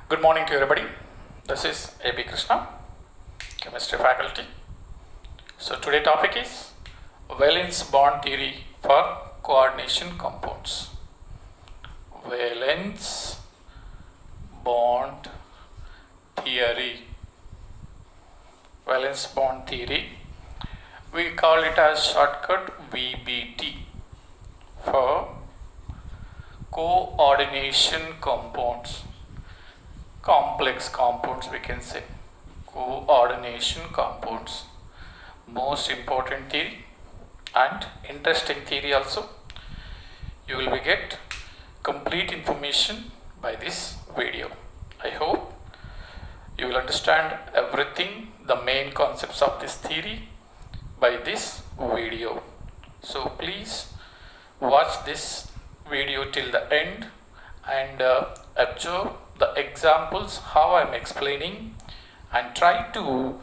Good morning to everybody. This is A.B. Krishna, chemistry faculty. So today topic is valence bond theory for coordination compounds. Valence bond theory. Valence bond theory. We call it as shortcut VBT for coordination compounds. Complex compounds, we can say coordination compounds. Most important theory and interesting theory also. You will get complete information by this video. I hope you will understand everything, the main concepts of this theory by this video. So please watch this video till the end and observe the examples how I am explaining and try to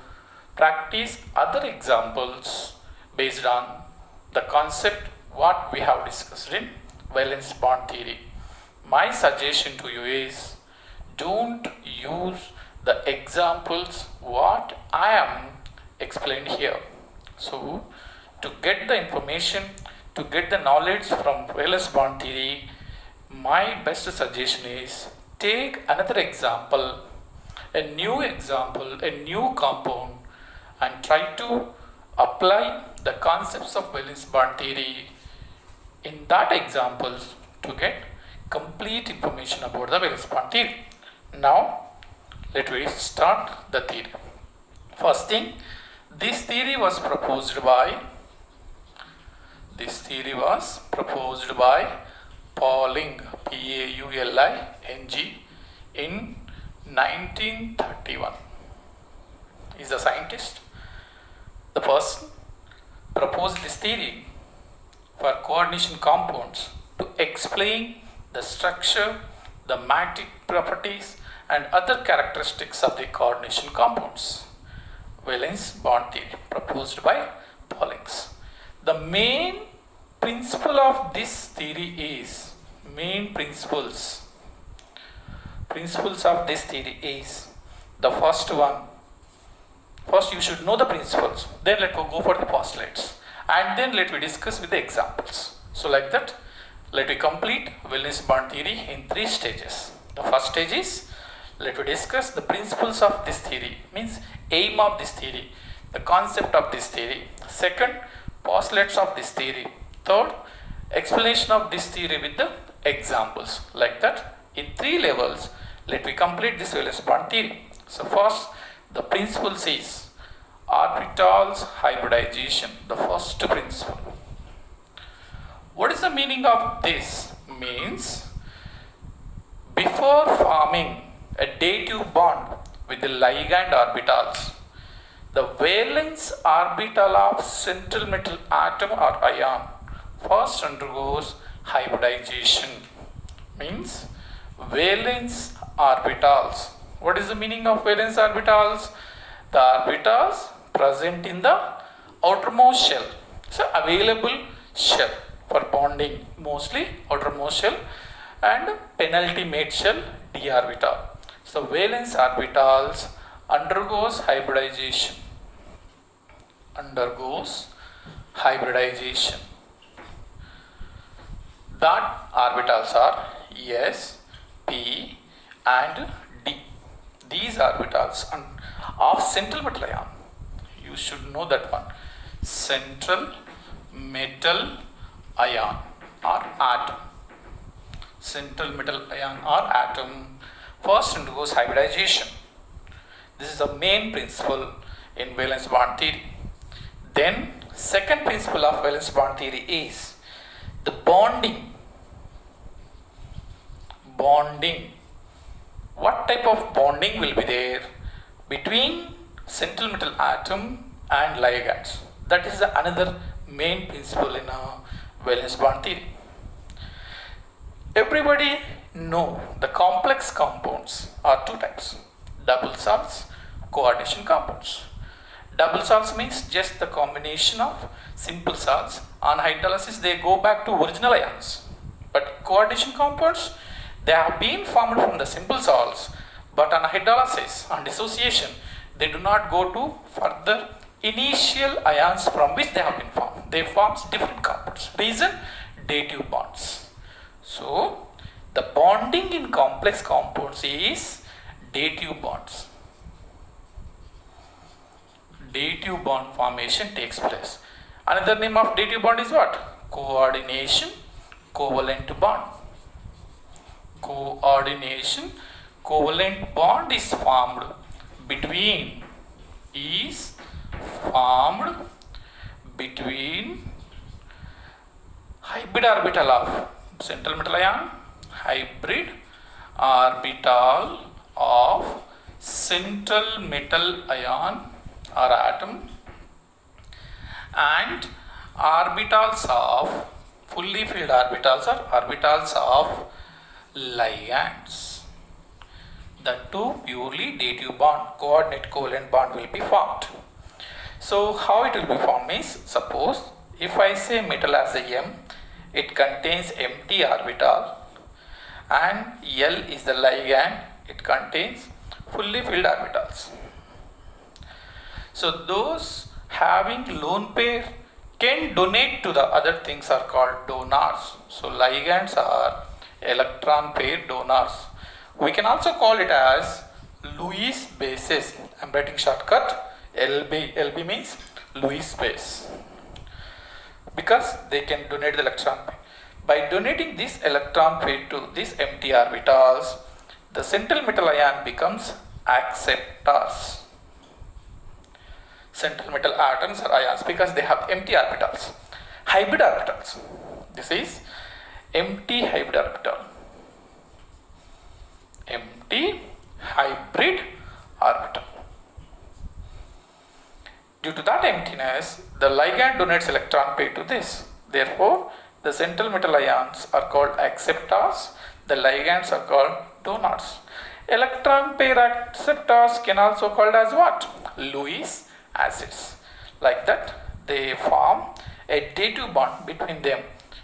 practice other examples based on the concept what we have discussed in valence bond theory. My suggestion to you is don't use the examples what I am explained here. So to get the information, to get the knowledge from valence bond theory, my best suggestion is take another example, a new compound, and try to apply the concepts of valence bond theory in that examples to get complete information about the valence bond theory. Now, let me start the theory. First thing, this theory was proposed by Pauling, Pauling, in 1931. He is a scientist. The person proposed this theory for coordination compounds to explain the structure, the magnetic properties, and other characteristics of the coordination compounds. Valence bond theory proposed by Pauling. The main principle of this theory is principles of this theory is the first one. First you should know the principles, then let me go for the postulates, and then let me discuss with the examples. So like that, let me complete valence bond theory in 3 stages. The first stage is let me discuss the principles of this theory, means aim of this theory, the concept of this theory. Second, postulates of this theory. Third, explanation of this theory with the examples. Like that, in 3 levels, let me complete this valence bond theory. So first, the principles is orbitals hybridization, the first principle. What is the meaning of this? Means before forming a dative bond with the ligand orbitals, the valence orbital of central metal atom or ion first undergoes hybridization. Means valence orbitals. What is the meaning of valence orbitals? The orbitals present in the outermost shell. So available shell for bonding, mostly outermost shell and penultimate shell d orbital. So valence orbitals undergoes hybridization. That orbitals are S, P and D. These orbitals of central metal ion. You should know that one. Central metal ion or atom. Central metal ion or atom first undergoes hybridization. This is the main principle in valence bond theory. Then second principle of valence bond theory is the bonding. What type of bonding will be there between central metal atom and ligands? That is another main principle in valence bond theory. Everybody know the complex compounds are 2 types: double salts, coordination compounds. Double salts means just the combination of simple salts. On hydrolysis they go back to original ions. But coordination compounds, they have been formed from the simple salts, But on hydrolysis, on dissociation, they do not go to further initial ions from which they have been formed. They form different compounds. Reason? Dative bonds. So, the bonding in complex compounds is dative bonds. Dative bond formation takes place. Another name of dative bond is what? Coordination, covalent bond. Coordination, covalent bond is formed between hybrid orbital of central metal ion, hybrid orbital of central metal ion or atom, and orbitals of fully filled orbitals or orbitals of ligands. The two purely dative bond, coordinate covalent bond will be formed. So how it will be formed is, suppose if I say metal as a M, it contains empty orbital, and L is the ligand, it contains fully filled orbitals. So those having lone pair can donate to the other things are called donors. So ligands are electron pair donors. We can also call it as Lewis bases. I am writing shortcut LB. LB means Lewis base, because they can donate the electron pair. By donating this electron pair to these empty orbitals, the central metal ion becomes acceptors. Central metal atoms are ions because they have empty orbitals. Hybrid orbitals. This is empty hybrid orbital. Empty hybrid orbital. Due to that emptiness, the ligand donates electron pair to this. Therefore, the central metal ions are called acceptors. The ligands are called donors. Electron pair acceptors can also called as what? Lewis acids. Like that, they form a dative bond between them.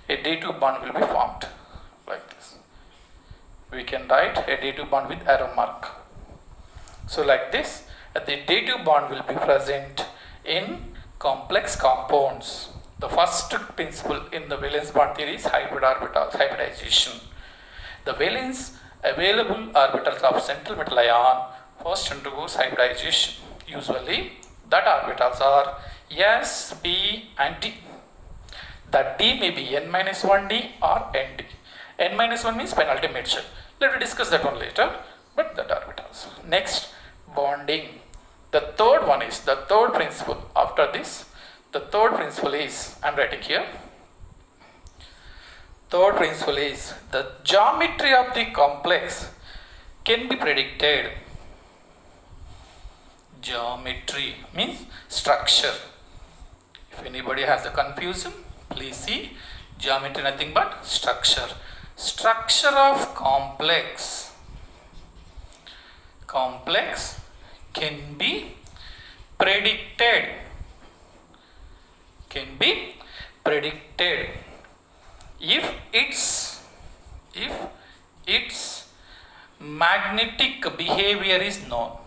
A dative bond will be formed like this. We can write a dative bond with arrow mark. So like this, the dative bond will be present in complex compounds. The first principle in the valence bond theory is hybrid orbitals, hybridization. The valence available orbitals of central metal ion first undergoes hybridization. Usually, that orbitals are S, P and D. That D may be N-1D or ND. N-1 means penultimate shell. Let me discuss that one later, but that orbitals. Next, bonding. The third one is, the third principle after this, the third principle is, I am writing here, third principle is the geometry of the complex can be predicted. Geometry means structure. If anybody has a confusion, please see, geometry nothing but structure. Structure of complex can be predicted. Can be predicted if its magnetic behavior is known.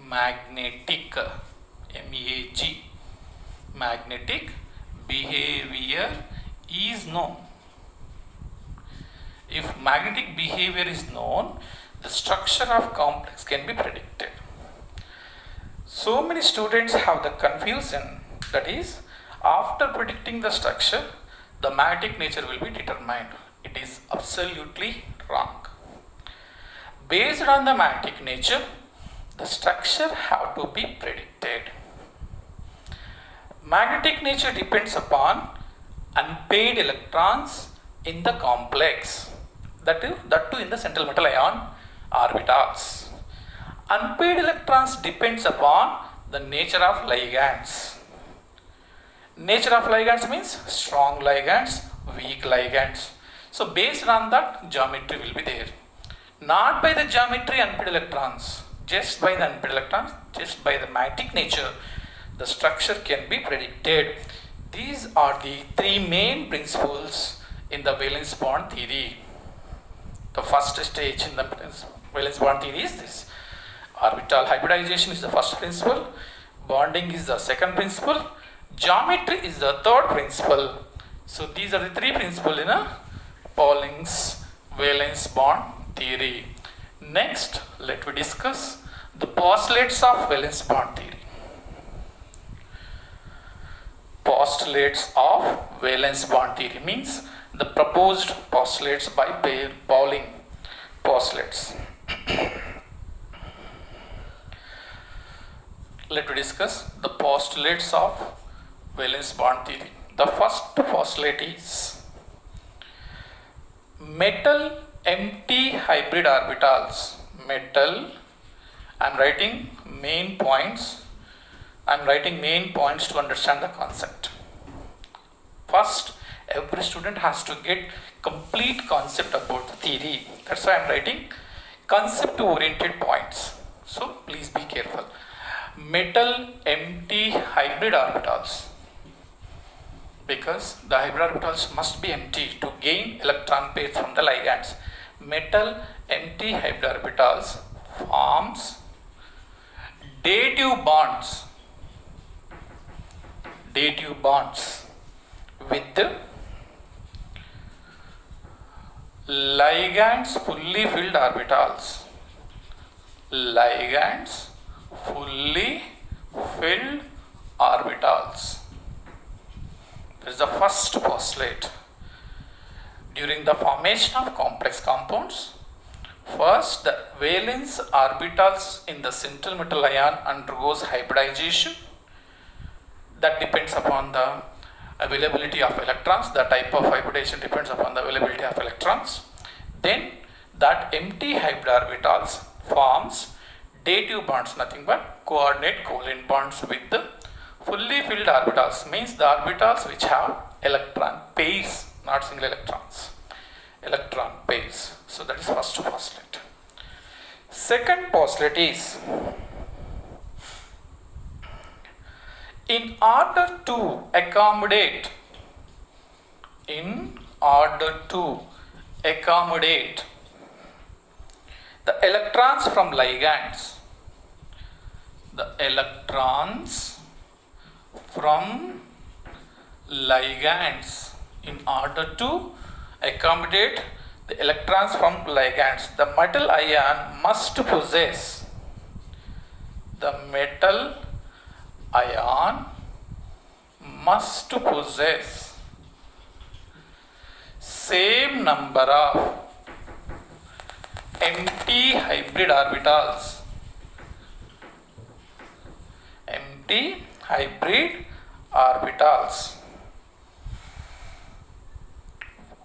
Magnetic, M-A-G, magnetic behavior is known. If magnetic behavior is known, the structure of complex can be predicted. So many students have the confusion, that is, after predicting the structure, the magnetic nature will be determined. It is absolutely wrong. Based on the magnetic nature, the structure have to be predicted. Magnetic nature depends upon unpaired electrons in the complex, that too in the central metal ion orbitals. Unpaired electrons depends upon the nature of ligands. Nature of ligands means strong ligands, weak ligands. So based on that, geometry will be there. Not by the geometry unpaired electrons, just by the unpaired electrons, just by the magnetic nature, the structure can be predicted. These are the three main principles in the valence bond theory. The first stage in the valence bond theory is this. Orbital hybridization is the first principle, bonding is the second principle, geometry is the third principle. So these are the three principles in a Pauling's valence bond theory. Next, let me discuss the postulates of valence bond theory. Postulates of valence bond theory means the proposed postulates by Pauling postulates. Let me discuss the postulates of valence bond theory. The first postulate is metal empty hybrid orbitals. Metal, I am writing main points. I am writing main points to understand the concept. First, every student has to get complete concept about the theory. That's why I am writing concept oriented points. So please be careful. Metal empty hybrid orbitals, because the hybrid orbitals must be empty to gain electron pairs from the ligands. Metal empty hybrid orbitals forms dative bonds with the ligands fully filled orbitals. Ligands fully filled orbitals. This is the first postulate. During the formation of complex compounds, first the valence orbitals in the central metal ion undergoes hybridization. That depends upon the availability of electrons. The type of hybridization depends upon the availability of electrons. Then that empty hybrid orbitals forms dative bonds, nothing but coordinate covalent bonds with the fully filled orbitals, means the orbitals which have electron pairs, not single electrons, electron pairs. So that is first postulate. Second postulate is, in order to accommodate the electrons from ligands, in order to accommodate the electrons from ligands, the metal ion must possess same number of empty hybrid orbitals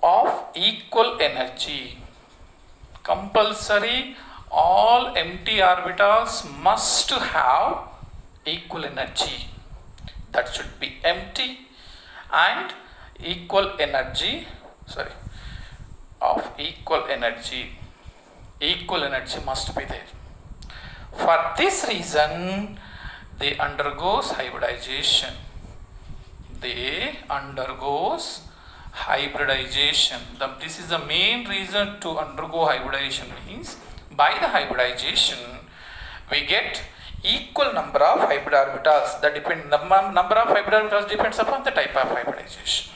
of equal energy. Compulsory, all empty orbitals must have equal energy. That should be empty and equal energy must be there. For this reason, they undergoes hybridization. This is the main reason to undergo hybridization, means by the hybridization we get equal number of hybrid orbitals. The number of hybrid orbitals depends upon the type of hybridization.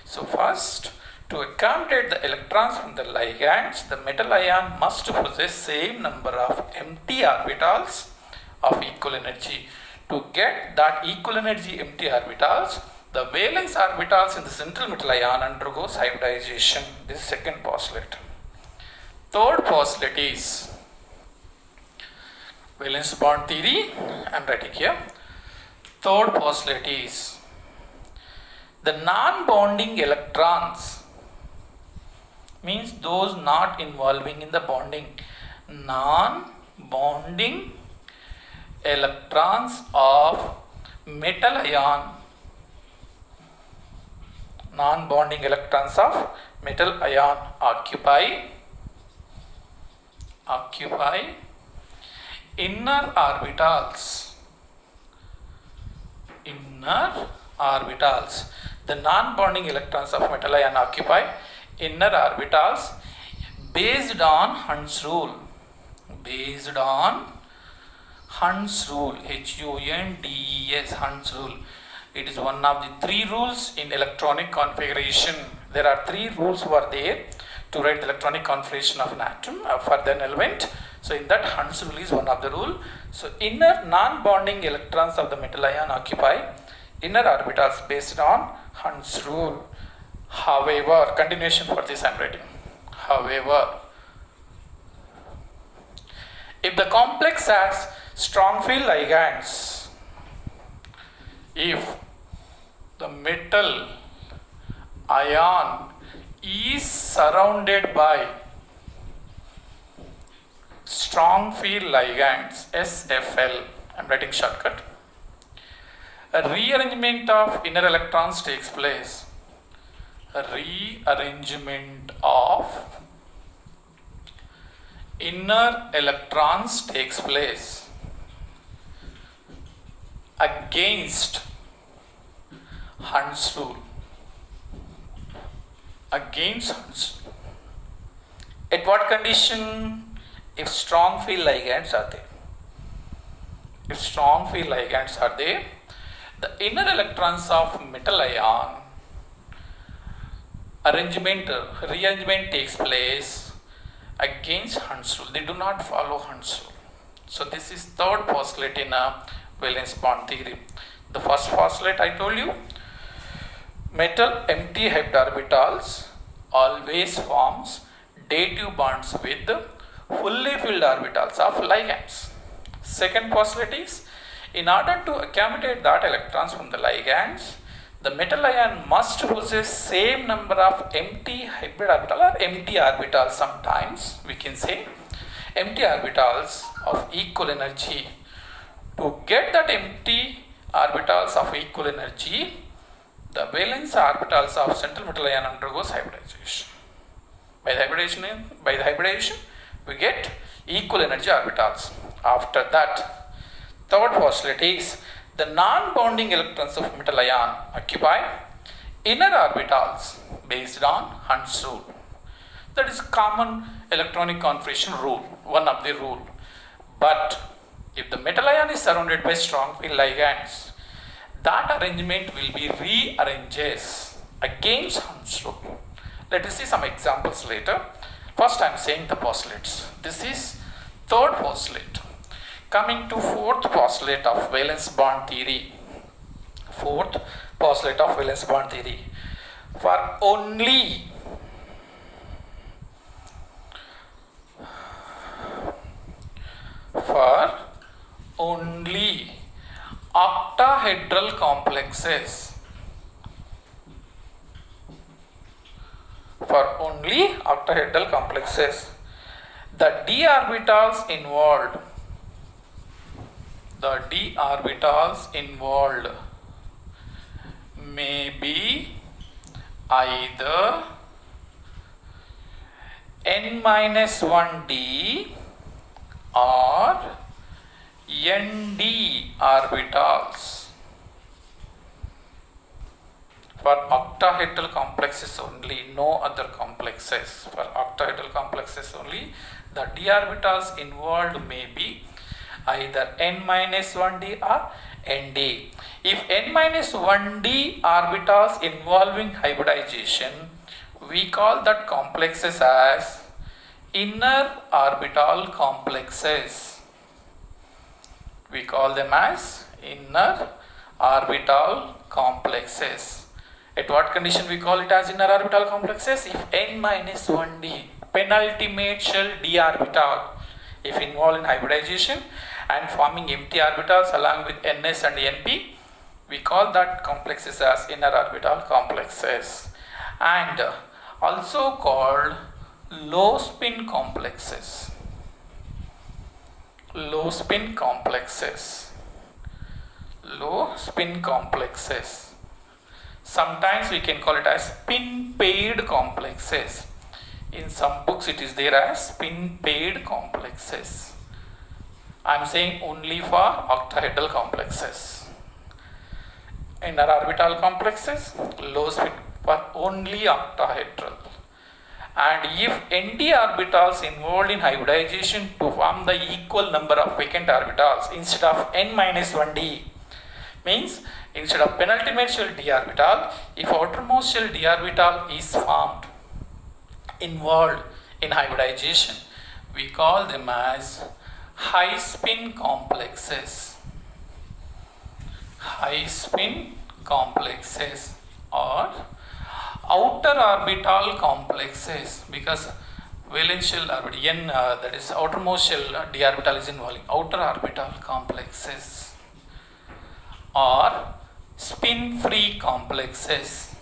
So first, to accommodate the electrons from the ligands, the metal ion must possess same number of empty orbitals of equal energy. To get that equal energy empty orbitals, the valence orbitals in the central metal ion undergoes hybridization. This is second postulate. Third postulate is valence bond theory. I am writing here. Third postulate is the non-bonding electrons, means those not involving in the bonding. Non-bonding electrons of metal ion. Non-bonding electrons of metal ion occupy inner orbitals. The non-bonding electrons of metal ion occupy inner orbitals based on Hund's rule. Based on Hund's rule, Hundes, Hund's rule. It is one of the three rules in electronic configuration. There are three rules were there to write the electronic configuration of an atom for an element. So in that, Hund's rule is one of the rule. So inner non-bonding electrons of the metal ion occupy inner orbitals based on Hund's rule. However, continuation for this I am writing. However, if the complex has strong field ligands, if the metal ion is surrounded by strong field ligands, SFL, I am writing shortcut, a rearrangement of inner electrons takes place. A rearrangement of inner electrons takes place against Hund's rule. Against Hund's rule. At what condition? If strong field ligands are there. If strong field ligands are there, the inner electrons of metal ion rearrangement takes place against Hund's rule. They do not follow Hund's rule. So this is third postulate in a valence bond theory. The first postulate I told you, metal empty orbitals always forms dative bonds with fully filled orbitals of ligands. Second postulate is, in order to accommodate that electrons from the ligands, the metal ion must possess same number of empty hybrid orbital or empty orbitals. Sometimes we can say empty orbitals of equal energy. To get that empty orbitals of equal energy, the valence orbitals of central metal ion undergoes hybridization. By the hybridization, we get equal energy orbitals. After that, third postulate is, the non-bonding electrons of metal ion occupy inner orbitals based on Hund's rule. That is common electronic configuration rule, one of the rule. But if the metal ion is surrounded by strong field ligands, that arrangement will be rearranged against Hund's rule. Let us see some examples later. First I am saying the postulates. This is third postulate. Coming to fourth postulate of valence bond theory. Fourth postulate of valence bond theory. For only octahedral complexes, the d orbitals involved may be either n-1d or nd orbitals. For octahedral complexes only, no other complexes. For octahedral complexes only, the d orbitals involved may be either n-1d or nd. If n-1d orbitals involving hybridization, we call that complexes as inner orbital complexes. We call them as inner orbital complexes. At what condition we call it as inner orbital complexes? If n-1d, penultimate shell d orbital, if involved in hybridization and forming empty orbitals along with ns and np, we call that complexes as inner orbital complexes, and also called low spin complexes. Low spin complexes. Sometimes we can call it as spin paired complexes. In some books it is there as spin paired complexes. I am saying only for octahedral complexes. Inner orbital complexes, low spin for only octahedral. And if nd orbitals involved in hybridization to form the equal number of vacant orbitals instead of n minus 1d, means instead of penultimate shell d orbital, if outermost shell d orbital is formed involved in hybridization, we call them as high spin complexes. High spin complexes or outer orbital complexes, because valence shell orbital n that is outermost shell d orbital is involving outer orbital complexes, or spin free complexes.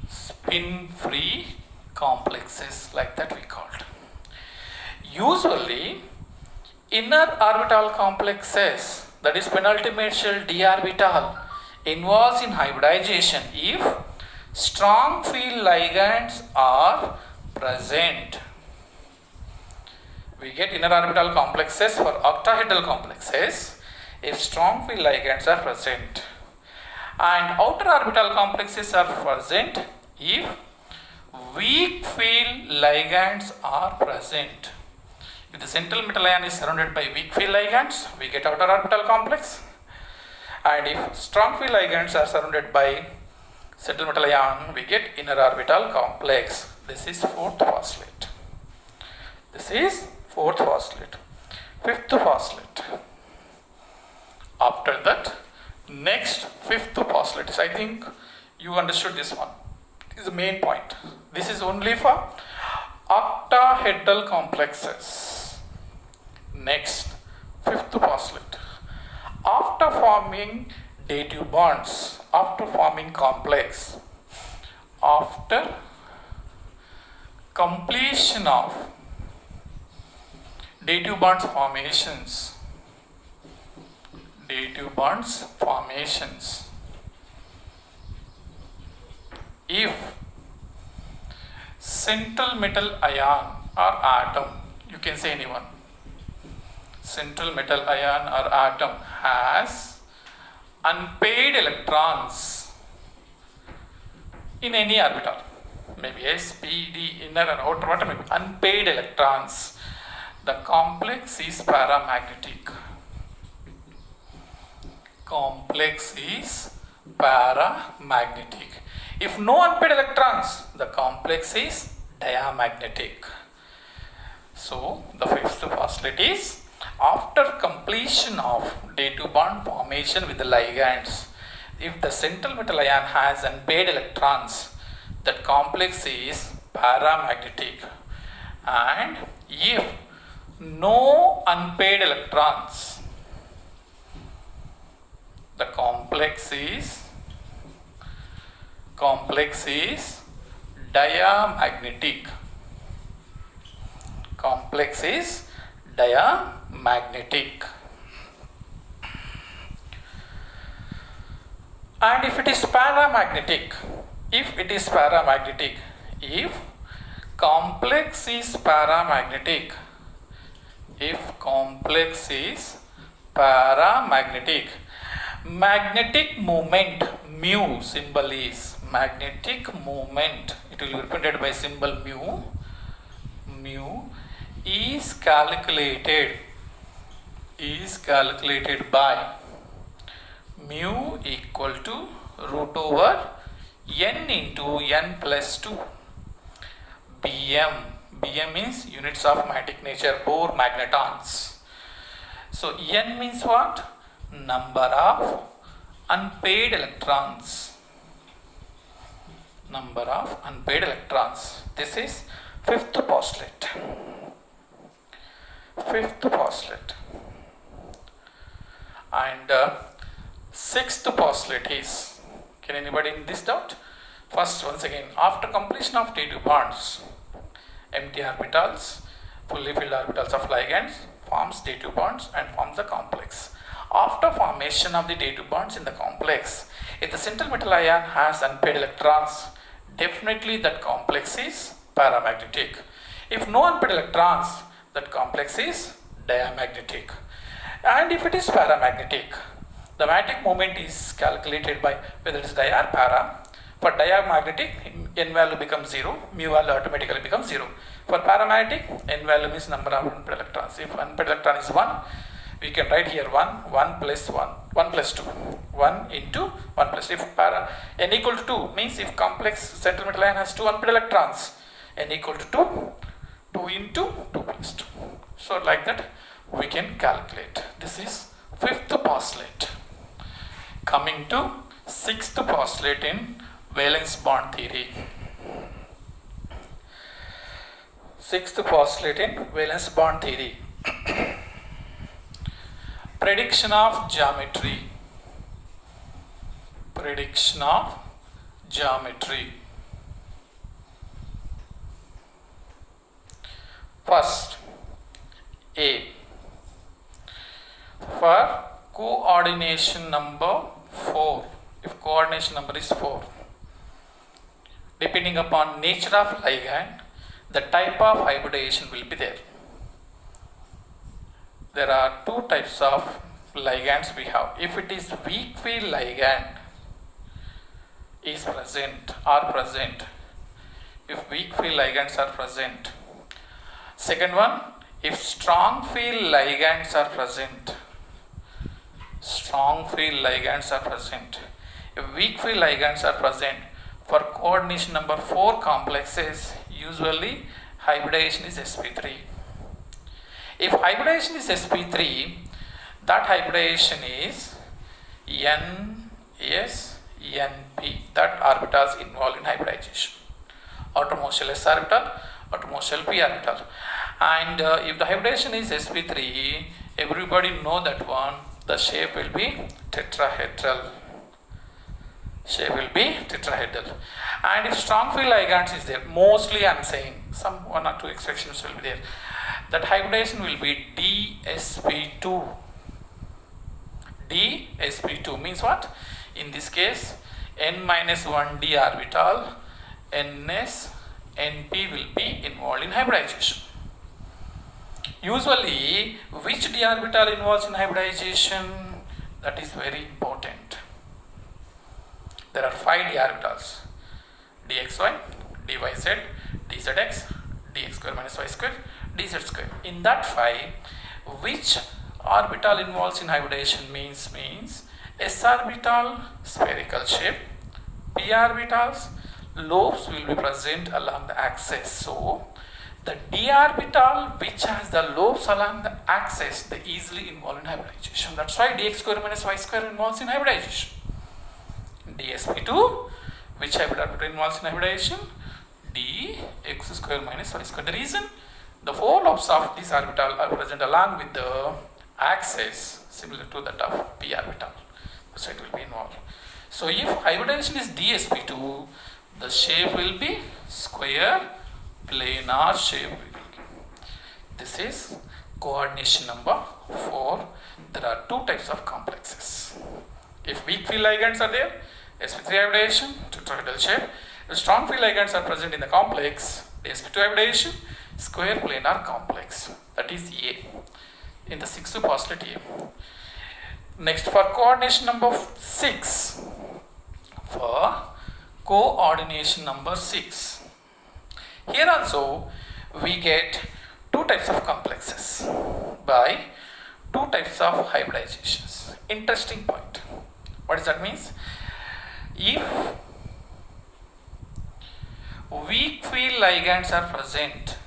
Spin free complexes, like that we called. Usually inner orbital complexes, that is penultimate shell d orbital, involves in hybridization if strong field ligands are present. We get inner orbital complexes for octahedral complexes if strong field ligands are present, and outer orbital complexes are present if weak field ligands are present. If the central metal ion is surrounded by weak field ligands, we get outer orbital complex, and if strong field ligands are surrounded by central metal ion, we get inner orbital complex. This is fourth postulate. This is fourth postulate. Fifth postulate. After that, next fifth postulate is, I think you understood this one. This is the main point. This is only for octahedral complexes. Next, fifth postulate. After forming dative bonds, after forming complex, after completion of dative bonds formations, if central metal ion or atom, you can say anyone, central metal ion or atom has unpaired electrons in any orbital, maybe s, p, d, inner or outer, whatever, maybe unpaired electrons, the complex is paramagnetic. Complex is paramagnetic. If no unpaired electrons, the complex is diamagnetic. So the fifth postulate is, after completion of dative bond formation with the ligands, if the central metal ion has unpaired electrons, that complex is paramagnetic. And if no unpaired electrons, the complex is diamagnetic. Complex is diamagnetic. And if it is paramagnetic, if complex is paramagnetic, magnetic moment, mu symbol is magnetic moment, it will be represented by symbol mu. Mu is calculated by mu equal to root over n into n plus 2 bm. Bm means units of magnetic nature, Bohr magnetons. So n means what? Number of unpaired electrons. This is fifth postulate. And sixth postulate is, can anybody in this doubt? First, once again, after completion of dative bonds, empty orbitals, fully filled orbitals of ligands forms dative bonds and forms the complex. After formation of the dative bonds in the complex, if the central metal ion has unpaired electrons, definitely that complex is paramagnetic. If no unpaired electrons, that complex is diamagnetic. And if it is paramagnetic, the magnetic moment is calculated by whether it is dia or para For diamagnetic, n value becomes 0, mu value automatically becomes 0. For paramagnetic, n value means number of unpaired electrons. If unpaired electron is 1, we can write here 1 plus 1, 1 plus 2, 1 into 1 plus. If n equal to 2 means if complex central metal ion has 2 unpaired electrons, n equal to 2, 2 into 2 plus 2. So like that we can calculate. This is fifth postulate. Coming to sixth postulate in valence bond theory. Sixth postulate in valence bond theory. Prediction of geometry. Prediction of geometry. First, A. For coordination number 4, if coordination number is 4, depending upon nature of ligand, the type of hybridization will be there. There are two types of ligands we have. If it is weak field ligand is present or present, if weak field ligands are present. Second one, if strong field ligands are present. Strong field ligands are present. If weak field ligands are present, for coordination number 4 complexes, usually hybridization is sp3. If hybridization is sp3, that hybridization is ns, np, that orbitals involved in hybridization. Outermost s orbital, outermost p orbital. And if the hybridization is sp3, everybody know that one, the shape will be tetrahedral. Shape will be tetrahedral. And if strong field ligands is there, mostly I am saying, some 1 or 2 exceptions will be there, that hybridization will be dsp2. dsp2 means what? In this case, n minus 1d orbital, ns, np will be involved in hybridization. Usually, which d orbital involves in hybridization? That is very important. There are 5 d orbitals: dxy, dyz, dzx, dx square minus y square, dz square. In that 5, which orbital involves in hybridization means s orbital spherical shape, p orbitals lobes will be present along the axis. So the d orbital which has the lobes along the axis, they easily involve in hybridization. That's why dx square minus y square involves in hybridization. dsp2, which hybrid orbital involves in hybridization? dx square minus y square. The reason, the 4 lobes of this orbital are present along with the axis similar to that of p orbital. So it will be involved. So if hybridization is dsp2, the shape will be square planar shape. This is coordination number 4. There are 2 types of complexes. If weak field ligands are there, sp3 hybridization, tetrahedral shape. If strong field ligands are present in the complex, sp2 hybridization, square planar complex. That is A. In the 6th postulate A. Next, for coordination number 6. For coordination number 6. Here also we get 2 types of complexes by 2 types of hybridizations. Interesting point. What does that mean? If weak field ligands are present,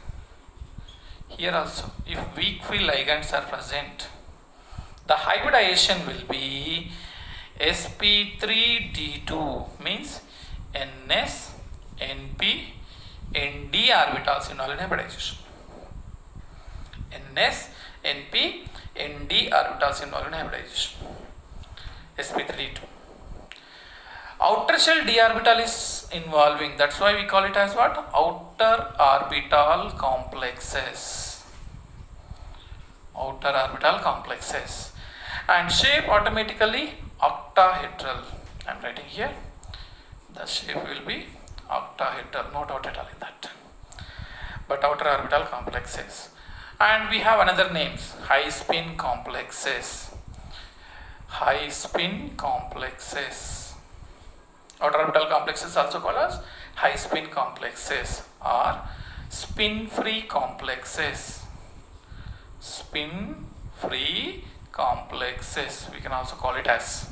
here also, if weak field ligands are present, the hybridization will be sp3d2, means ns, np, nd orbitals involved in hybridization. ns, np, nd orbitals involved in hybridization. sp3d2. Outer shell d orbital is involving, that's why we call it as what? Outer orbital complexes. Outer orbital complexes. And shape automatically octahedral. I am writing here. The shape will be octahedral, no doubt at all in that. But outer orbital complexes. And we have another names, high spin complexes. High spin complexes. Outer orbital complexes also called as high spin complexes or spin free complexes. Spin free complexes, we can also call it as.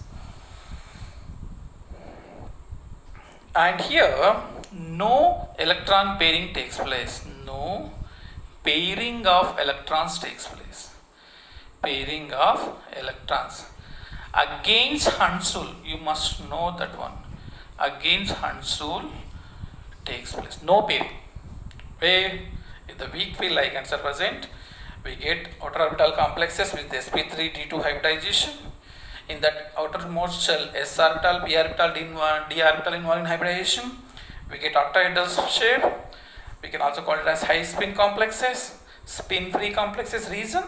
And here no electron pairing takes place. No pairing of electrons takes place. Pairing of electrons. Against Hund's rule, you must know that one. Against Hund's rule takes place. No pairing. Where if the weak field ligands are present, we get outer orbital complexes with sp3 d2 hybridization. In that outermost shell, s orbital, p orbital, d orbital involved in hybridization, we get octahedral shape. We can also call it as high spin complexes, spin free complexes. Reason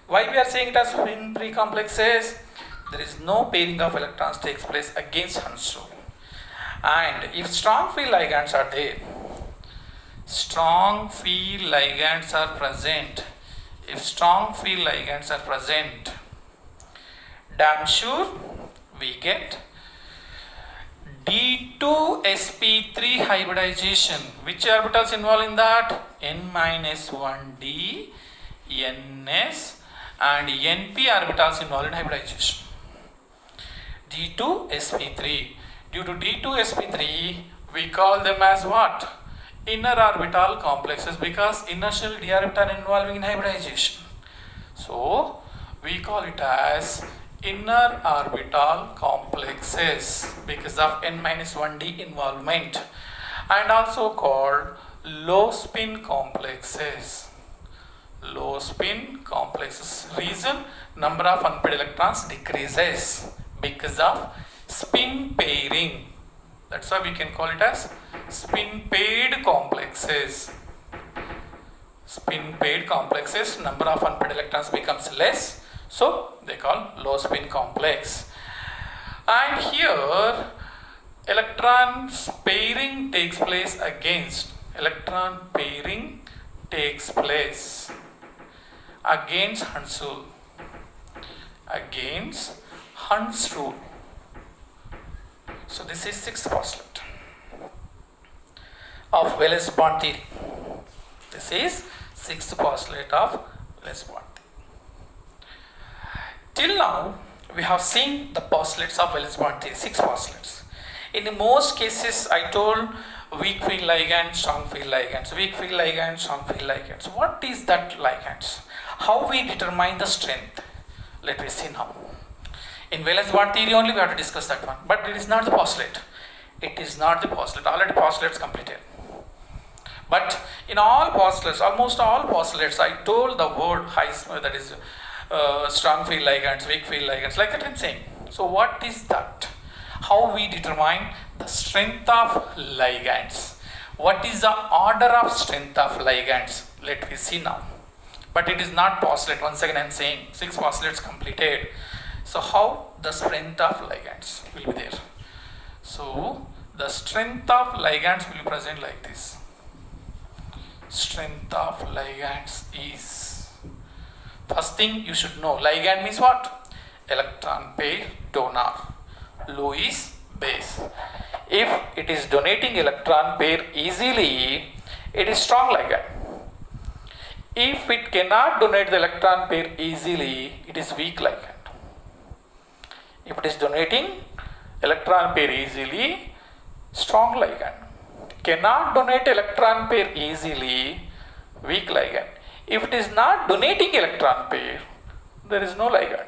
why we are saying it as spin free complexes, there is no pairing of electrons takes place against Hund's rule. And if strong field ligands are there, strong field ligands are present, if strong field ligands are present, damn sure we get D2sp3 hybridization. Which orbitals involved in that? n-1d, ns and np orbitals involved in hybridization. D2sp3. Due to D2sp3, we call them as what? Inner orbital complexes, because inner shell d orbital involving in hybridization. So we call it as inner orbital complexes because of n-1d involvement, and also called low spin complexes. Low spin complexes. Reason, number of unpaired electrons decreases because of spin pairing. That's why we can call it as spin paired complexes. Spin paired complexes, number of unpaired electrons becomes less, so they call low spin complex. And here electrons pairing takes place against, electron pairing takes place against Hund's rule. Against Hund's rule. So this is sixth postulate of Valence bond theory. This is sixth postulate of Valence bond theory. Till now we have seen the postulates of Valence bond theory, six postulates. In most cases I told weak field ligands, strong field ligands, weak field ligands, strong field ligands. What is that ligands? How we determine the strength? Let me see now. In Valence bond theory only we have to discuss that one, but it is not the postulate. It is not the postulate. Already postulates completed. But in all postulates, almost all postulates, I told the word high, that is strong field ligands, weak field ligands, like that I'm saying. So what is that? How we determine the strength of ligands? What is the order of strength of ligands? Let me see now. But it is not postulate. Once again I'm saying, six postulates completed. So how the strength of ligands will be there? So the strength of ligands will be present like this. Strength of ligands is, first thing you should know, ligand means what? Electron pair donor. Low is base. If it is donating electron pair easily, it is strong ligand. If it cannot donate the electron pair easily, it is weak ligand. If it is donating electron pair easily, strong ligand. Cannot donate electron pair easily, weak ligand. If it is not donating electron pair, there is no ligand.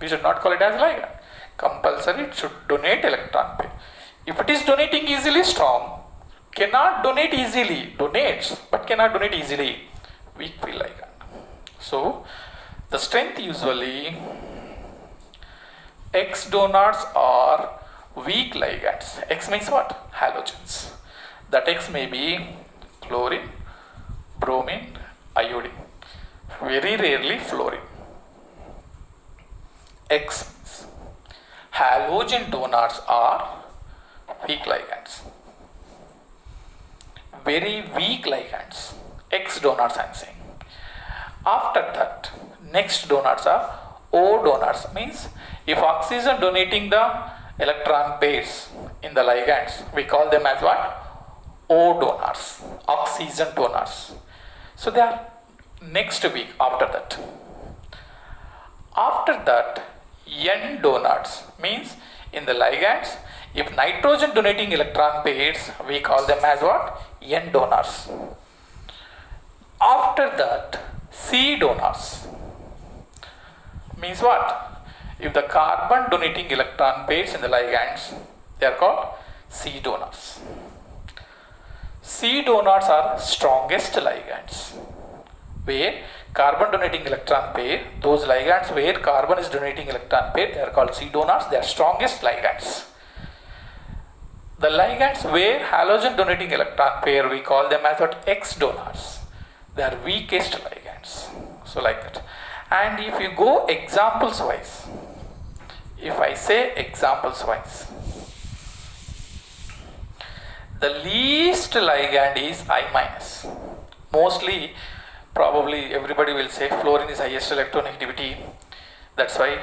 We should not call it as ligand. Compulsory it should donate electron pair. If it is donating easily, strong. Cannot donate easily, donates but cannot donate easily, weak field ligand. So the strength usually, X donors are weak ligands. X means what? Halogens. That X may be chlorine, bromine, iodine. Very rarely fluorine. X means halogen donors are weak ligands. Very weak ligands. X donors I am saying. After that, next donors are O donors, means if oxygen donating the electron pairs in the ligands, we call them as what? O donors, oxygen donors. So they are next week after that. After that, N donors means in the ligands, if nitrogen donating electron pairs, we call them as what? N donors. After that, C donors means what? If the carbon donating electron pairs in the ligands, they are called C donors. C donors are strongest ligands where carbon donating electron pair, those ligands where carbon is donating electron pair, they are called C donors, they are strongest ligands. The ligands where halogen donating electron pair, we call them as what? X donors, they are weakest ligands. So like that. And if you go examples wise, if I say examples wise, the least ligand is I minus. Mostly, probably everybody will say fluorine is highest electronegativity. That's why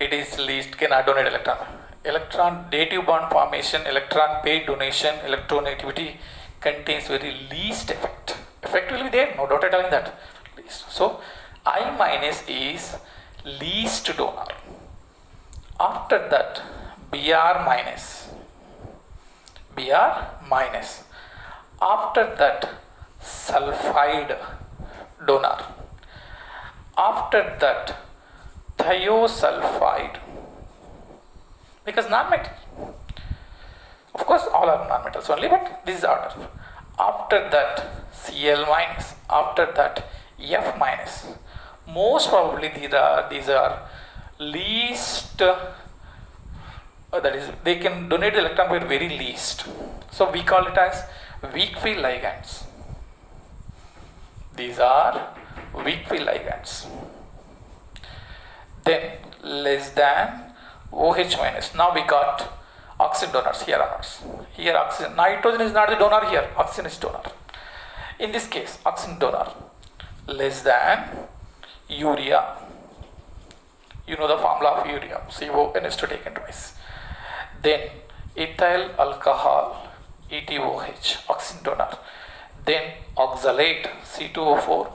it is least, cannot donate electron. Electron dative bond formation, electron pair donation, electronegativity contains very least effect. Effect will be there, no doubt at all in that. Least. So I minus is least donor. After that, Br minus. Br minus. After that, sulfide donor. After that, thiosulfide. Because non-metal. Of course, all are non-metals only, but this is order. After that, Cl minus. After that, F minus. Most probably these are least. That is, they can donate the electron pair very least. So we call it as weak field ligands. These are weak field ligands. Then less than OH minus. Now we got oxygen donors here onwards. Here oxygen, nitrogen is not the donor here, oxygen is donor. In this case, oxygen donor less than urea. You know the formula of urea, CONH2 taken twice. Then ethyl alcohol, ETOH, oxygen donor. Then oxalate, C2O4,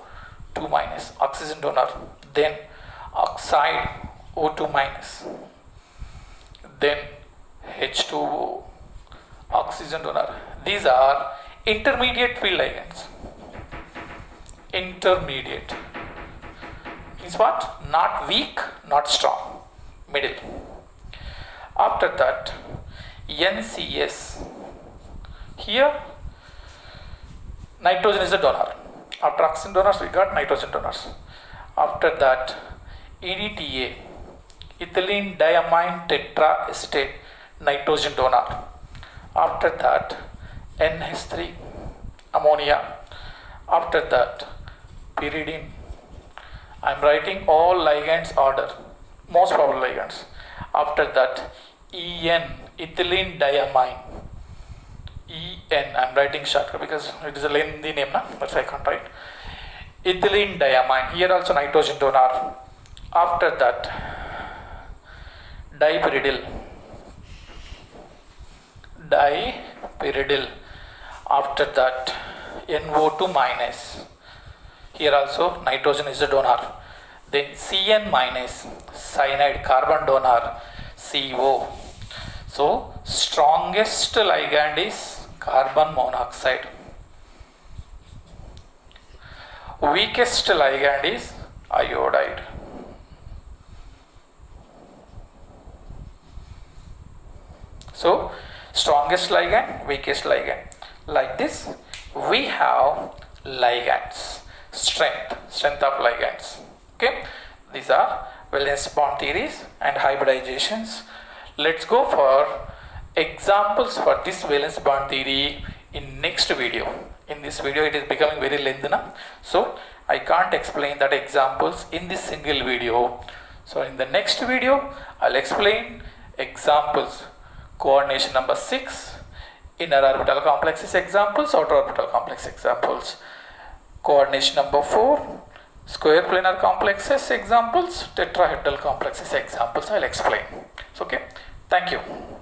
2 minus, oxygen donor. Then oxide, O2 minus. Then H2O, oxygen donor. These are intermediate field ligands. Intermediate means what? Not weak, not strong, middle. After that, NCS. Here, nitrogen is the donor. After oxygen donors, we got nitrogen donors. After that, EDTA, ethylene diamine tetraacetate, nitrogen donor. After that, NH3, ammonia. After that, pyridine. I am writing all ligands order, most probable ligands. After that, EN, ethylene diamine. EN, I am writing shortcut because it is a lengthy name, that's why I can't write. Ethylene diamine, here also nitrogen donor. After that, dipyridyl. Dipyridyl. After that, NO2 minus. Here also nitrogen is the donor. Then Cn minus, cyanide, carbon donor, CO. So strongest ligand is carbon monoxide. Weakest ligand is iodide. So strongest ligand, weakest ligand. Like this, we have ligands, strength of ligands. Okay, these are valence bond theories and hybridizations. Let's go for examples for this valence bond theory in next video. In this video, it is becoming very lengthy now, so I can't explain that examples in this single video. So in the next video, I'll explain examples. Coordination number 6, inner orbital complexes examples, outer orbital complex examples. Coordination number 4, square planar complexes examples, tetrahedral complexes examples. I'll explain. Okay. Thank you.